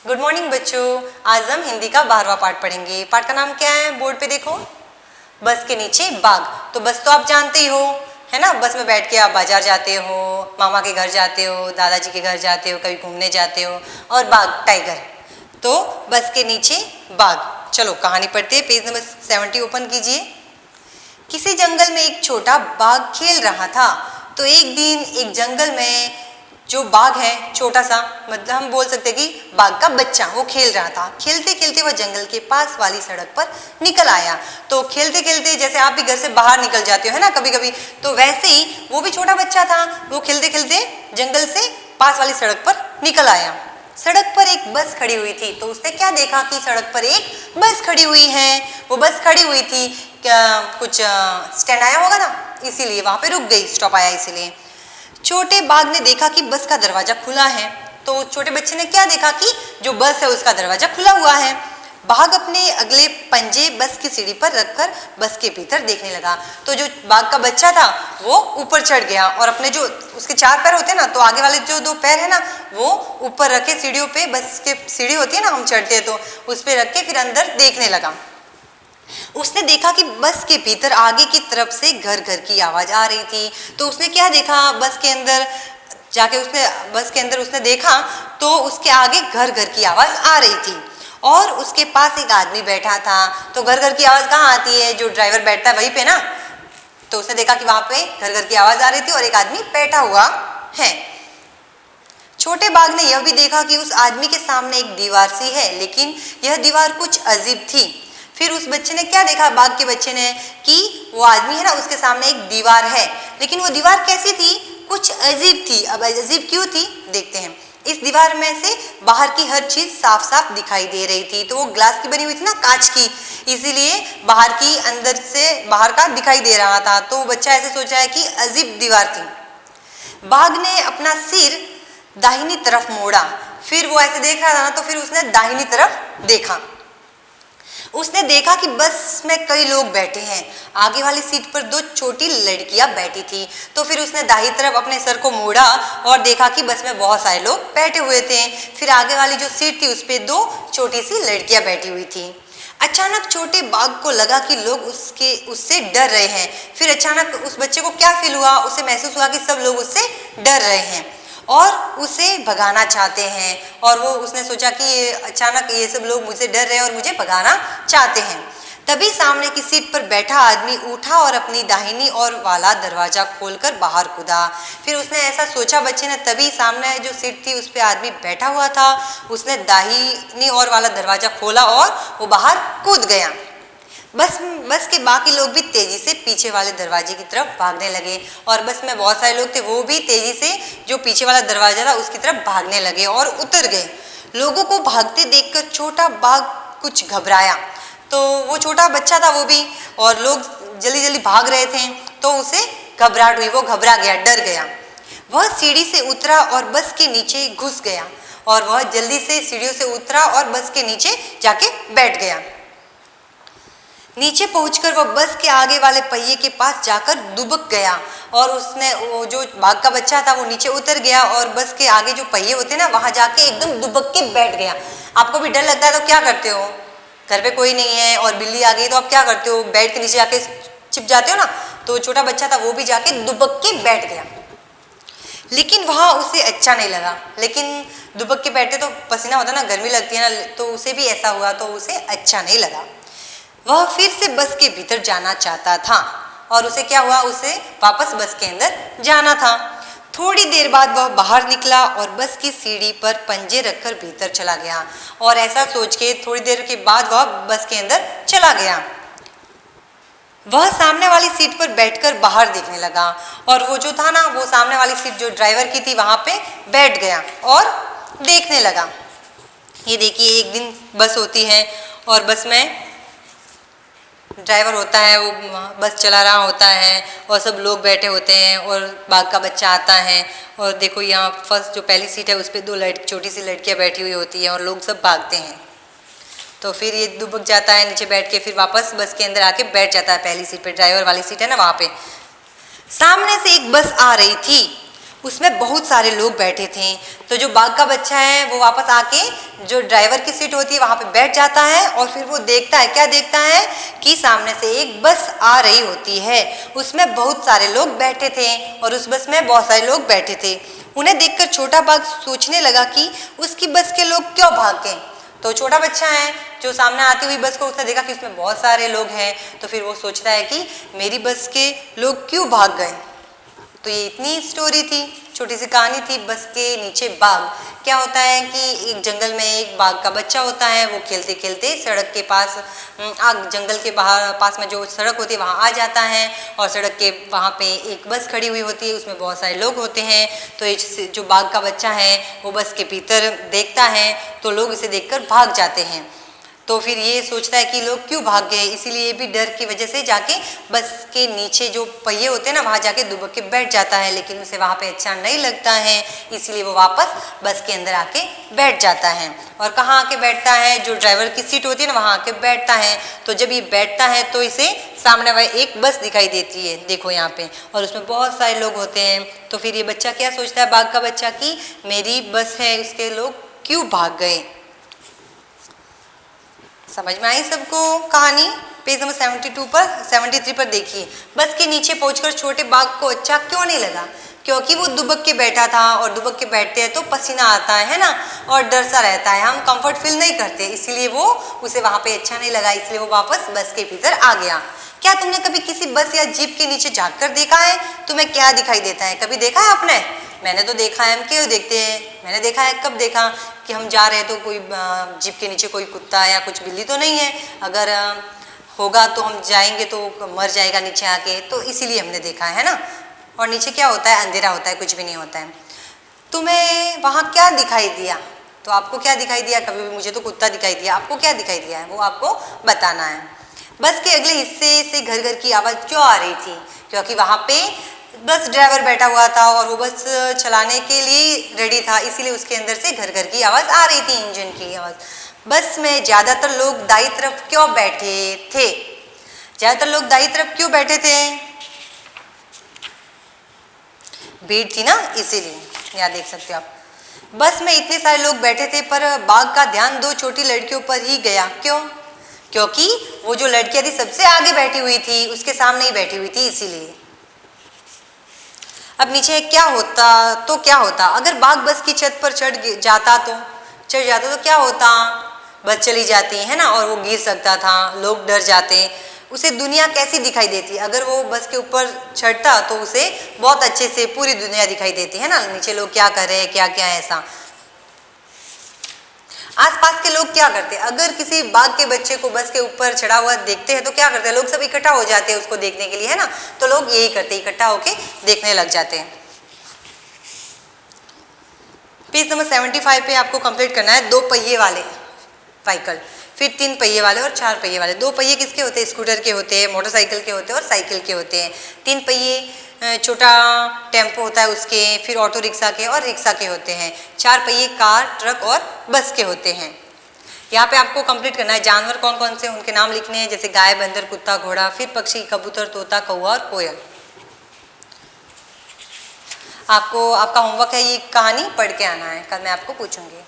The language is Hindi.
गुड मॉर्निंग बच्चों। आज हम हिंदी का 12वां पाठ पढ़ेंगे। पाठ का नाम क्या है? बोर्ड पे देखो, बस के नीचे बाघ। तो बस तो आप जानते ही हो, है ना। बस में बैठ के आप बाजार जाते हो, मामा के घर जाते हो, दादाजी के घर जाते हो, कभी घूमने जाते हो। और बाघ टाइगर, तो बस के नीचे बाघ। चलो कहानी पढ़ते हैं। पेज नंबर 70 ओपन कीजिए। किसी जंगल में एक छोटा बाघ खेल रहा था। तो एक दिन एक जंगल में जो बाघ है, छोटा सा, मतलब हम बोल सकते हैं कि बाघ का बच्चा, वो खेल रहा था। खेलते खेलते वह जंगल के पास वाली सड़क पर निकल आया। तो खेलते खेलते जैसे आप भी घर से बाहर निकल जाते हो, है ना, कभी कभी, तो वैसे ही वो भी छोटा बच्चा था। वो खेलते खेलते जंगल से पास वाली सड़क पर निकल आया। सड़क पर एक बस खड़ी हुई थी। तो उसने क्या देखा कि सड़क पर एक बस खड़ी हुई है। वो बस खड़ी हुई थी, क्या कुछ स्टैंड आया होगा ना, इसीलिए वहां पे रुक गई, स्टॉप आया इसीलिए। छोटे बाघ ने देखा कि बस का दरवाजा खुला है। तो छोटे बच्चे ने क्या देखा कि जो बस है उसका दरवाजा खुला हुआ है। बाघ अपने अगले पंजे बस की सीढ़ी पर रखकर बस के भीतर देखने लगा। तो जो बाघ का बच्चा था वो ऊपर चढ़ गया और अपने जो उसके 4 पैर होते हैं ना, तो आगे वाले जो 2 पैर है ना, वो ऊपर रखे सीढ़ियों पे, बस के सीढ़ी होती है ना, हम चढ़ते हैं तो उस पे रख के फिर अंदर देखने लगा। उसने देखा कि बस के भीतर आगे की तरफ से घर घर की आवाज आ रही थी। तो उसने क्या देखा, बस के अंदर जाके उसने देखा तो उसके आगे घर घर की आवाज आ रही थी और उसके पास एक आदमी बैठा था। तो घर घर की आवाज कहाँ आती है? जो ड्राइवर बैठता है वहीं पे ना। तो उसने देखा कि वहां पे घर घर की आवाज आ रही थी और एक आदमी बैठा हुआ है। छोटे बाघ ने यह भी देखा कि उस आदमी के सामने एक दीवार सी है, लेकिन यह दीवार कुछ अजीब थी। फिर उस बच्चे ने क्या देखा, बाघ के बच्चे ने, कि वो आदमी है ना, उसके सामने एक दीवार है, लेकिन वो दीवार कैसी थी? कुछ अजीब थी। अब अजीब क्यों थी, देखते हैं। इस दीवार में से बाहर की हर चीज साफ साफ दिखाई दे रही थी। तो वो ग्लास की बनी हुई थी ना, कांच की, इसीलिए बाहर की अंदर से बाहर का दिखाई दे रहा था। तो बच्चा ऐसे सोचा है कि अजीब दीवार थी। बाघ ने अपना सिर दाहिनी तरफ मोड़ा। फिर वो ऐसे देख रहा था ना, तो फिर उसने दाहिनी तरफ देखा। उसने देखा कि बस में कई लोग बैठे हैं। आगे वाली सीट पर 2 छोटी लड़कियां बैठी थी। तो फिर उसने दाहिनी तरफ अपने सर को मोड़ा और देखा कि बस में बहुत सारे लोग बैठे हुए थे। फिर आगे वाली जो सीट थी उस पर 2 छोटी सी लड़कियां बैठी हुई थी। अचानक छोटे बाघ को लगा कि लोग उससे डर रहे हैं। फिर अचानक उस बच्चे को क्या फील हुआ, उसे महसूस हुआ कि सब लोग उससे डर रहे हैं और उसे भगाना चाहते हैं। और वो उसने सोचा कि अचानक ये सब लोग मुझसे डर रहे हैं और मुझे भगाना चाहते हैं। तभी सामने की सीट पर बैठा आदमी उठा और अपनी दाहिनी ओर वाला दरवाजा खोलकर बाहर कूदा। फिर उसने ऐसा सोचा बच्चे ने, तभी सामने जो सीट थी उस पर आदमी बैठा हुआ था। उसने दाहिनी ओर वाला दरवाजा खोला और वो बाहर कूद गया। बस के बाकी लोग भी तेजी से पीछे वाले दरवाजे की तरफ भागने लगे और बस में बहुत सारे लोग थे, वो भी तेजी से जो पीछे वाला दरवाजा था उसकी तरफ भागने लगे और उतर गए। लोगों को भागते देखकर छोटा बाघ कुछ घबराया। तो वो छोटा बच्चा था वो भी, और लोग जल्दी जल्दी भाग रहे थे, तो उसे घबराहट हुई, वो घबरा गया, डर गया। वह सीढ़ी से उतरा और बस के नीचे घुस गया और वह जल्दी से सीढ़ियों से उतरा और बस के नीचे जाके बैठ गया। नीचे पहुंचकर वह बस के आगे वाले पहिए के पास जाकर दुबक गया और उसने, वो जो बाघ का बच्चा था वो नीचे उतर गया और बस के आगे जो पहिए होते हैं ना, वहां जाके एकदम दुबक के बैठ गया। आपको भी डर लगता है तो क्या करते हो? घर पे कोई नहीं है और बिल्ली आ गई तो आप क्या करते हो? बेड के नीचे जाके छिप जाते हो ना। तो छोटा बच्चा था वो भी जाके दुबक के बैठ गया, लेकिन वहां उसे अच्छा नहीं लगा। लेकिन दुबक के बैठते तो पसीना होता ना, गर्मी लगती है ना, तो उसे भी ऐसा हुआ, तो उसे अच्छा नहीं लगा। वह फिर से बस के भीतर जाना चाहता था और उसे क्या हुआ, उसे वापस बस के अंदर जाना था। थोड़ी देर बाद वह बाहर निकला और बस की सीढ़ी पर पंजे रखकर भीतर चला गया और ऐसा सोच के थोड़ी देर के बाद वह बस के अंदर चला गया। वह सामने वाली सीट पर बैठकर बाहर देखने लगा और वो जो था ना, वो सामने वाली सीट जो ड्राइवर की थी वहां पे बैठ गया और देखने लगा। ये देखिए, एक दिन बस होती है और बस में ड्राइवर होता है, वो बस चला रहा होता है और सब लोग बैठे होते हैं और बाघ का बच्चा आता है। और देखो यहाँ फर्स्ट जो पहली सीट है उस पर 2 छोटी सी लड़कियाँ बैठी हुई होती है और लोग सब भागते हैं। तो फिर ये दुबक जाता है नीचे बैठ के, फिर वापस बस के अंदर आके बैठ जाता है पहली सीट पे, ड्राइवर वाली सीट है ना वहाँ पे। सामने से एक बस आ रही थी। उसमें बहुत सारे लोग बैठे थे। तो जो बाघ का बच्चा है वो वापस आके जो ड्राइवर की सीट होती है वहाँ पे बैठ जाता है और फिर वो देखता है, क्या देखता है कि सामने से एक बस आ रही होती है, उसमें बहुत सारे लोग बैठे थे और उस बस में बहुत सारे लोग बैठे थे। उन्हें देखकर छोटा बाघ सोचने लगा कि उसकी बस के लोग क्यों भाग गए। तो छोटा बच्चा है जो सामने आती हुई बस को उसने देखा कि उसमें बहुत सारे लोग हैं, तो फिर वो सोचता है कि मेरी बस के लोग क्यों भाग गए। तो ये इतनी स्टोरी थी, छोटी सी कहानी थी बस के नीचे बाघ। क्या होता है कि एक जंगल में एक बाघ का बच्चा होता है, वो खेलते खेलते सड़क के पास जंगल के बाहर पास में जो सड़क होती है वहाँ आ जाता है और सड़क के वहाँ पे एक बस खड़ी हुई होती है, उसमें बहुत सारे लोग होते हैं। तो जो बाघ का बच्चा है वो बस के भीतर देखता है तो लोग इसे देखकर भाग जाते हैं। तो फिर ये सोचता है कि लोग क्यों भाग गए, इसीलिए भी डर की वजह से जाके बस के नीचे जो पहिए होते हैं ना वहाँ जाके दुबक के बैठ जाता है, लेकिन उसे वहाँ पे अच्छा नहीं लगता है, इसलिए वो वापस बस के अंदर आके बैठ जाता है। और कहाँ आके बैठता है, जो ड्राइवर की सीट होती है ना वहाँ आके बैठता है। तो जब ये बैठता है तो इसे सामने वह एक बस दिखाई देती है, देखो यहाँ पे, और उसमें बहुत सारे लोग होते हैं। तो फिर ये बच्चा क्या सोचता है, बाघ का बच्चा, कि मेरी बस है, उसके लोग क्यों भाग गए। समझ में आई सबको कहानी। पेज नंबर 73 पर देखिए, बस के नीचे पहुंचकर छोटे बाघ को अच्छा क्यों नहीं लगा, क्योंकि वो दुबक के बैठा था और दुबक के बैठते हैं तो पसीना आता है ना, और डर सा रहता है, हम कंफर्ट फील नहीं करते, इसीलिए वो उसे वहाँ पे अच्छा नहीं लगा, इसलिए वो वापस बस के भीतर आ गया। क्या तुमने कभी किसी बस या जीप के नीचे झाँक कर देखा है, तुम्हें क्या दिखाई देता है, कभी देखा है आपने? मैंने तो देखा है। हम क्यों देखते हैं, मैंने देखा है। कब देखा कि हम जा रहे हैं तो कोई जीप के नीचे कोई कुत्ता या कुछ बिल्ली तो नहीं है, अगर होगा तो हम जाएंगे तो मर जाएगा नीचे आके, तो इसीलिए हमने देखा है ना। और नीचे क्या होता है, अंधेरा होता है, कुछ भी नहीं होता है। तुम्हें वहाँ क्या दिखाई दिया, तो आपको क्या दिखाई दिया, कभी भी मुझे तो कुत्ता दिखाई दिया, आपको क्या दिखाई दिया है वो आपको बताना है। बस के अगले हिस्से से घर घर की आवाज़ क्यों आ रही थी, क्योंकि वहाँ पे बस ड्राइवर बैठा हुआ था और वो बस चलाने के लिए रेडी था, इसीलिए उसके अंदर से घर घर की आवाज़ आ रही थी, इंजन की आवाज़। बस में ज़्यादातर लोग दाईं तरफ क्यों बैठे थे, ज़्यादातर लोग दाईं तरफ क्यों बैठे थे, भीड़ थी ना इसीलिए, यहाँ देख सकते हो आप। बस में इतने सारे लोग बैठे थे पर बाघ का ध्यान दो छोटी लड़कियों पर ही गया, क्यों, क्योंकि वो जो लड़कियां थी सबसे आगे बैठी हुई थी, उसके सामने ही बैठी हुई थी, इसीलिए। अब नीचे क्या होता, तो क्या होता अगर बाघ बस की छत पर चढ़ जाता तो क्या होता, बस चली जाती है ना, और वो गिर सकता था, लोग डर जाते, उसे दुनिया कैसी दिखाई देती। अगर वो बस के ऊपर चढ़ता तो उसे बहुत अच्छे से पूरी दुनिया दिखाई देती है ना, नीचे लोग क्या कर रहे हैं, क्या क्या है ऐसा। आसपास के लोग क्या करते हैं, अगर किसी बाघ के बच्चे को बस के ऊपर चढ़ा हुआ देखते हैं तो क्या करते हैं, लोग सब इकट्ठा हो जाते हैं उसको देखने के लिए, है ना। तो लोग यही करते हैं, इकट्ठा होके देखने लग जाते हैं। पेज नंबर 75 पे आपको कंप्लीट करना है 2 पहिए वाले व्हीकल, फिर 3 पहिए वाले और 4 पहिए वाले। 2 पहिए किसके होते हैं, स्कूटर के होते हैं, मोटरसाइकिल के होते हैं और साइकिल के होते हैं। 3 पहिए छोटा टेम्पो होता है उसके, फिर ऑटो रिक्शा के और रिक्शा के होते हैं। 4 पहिए कार, ट्रक और बस के होते हैं। यहाँ पे आपको कंप्लीट करना है जानवर कौन कौन से उनके नाम लिखने हैं, जैसे गाय, बंदर, कुत्ता, घोड़ा, फिर पक्षी, कबूतर, तोता, कौवा और कोयल। आपको आपका होमवर्क है ये कहानी पढ़ के आना है, कल मैं आपको पूछूंगी।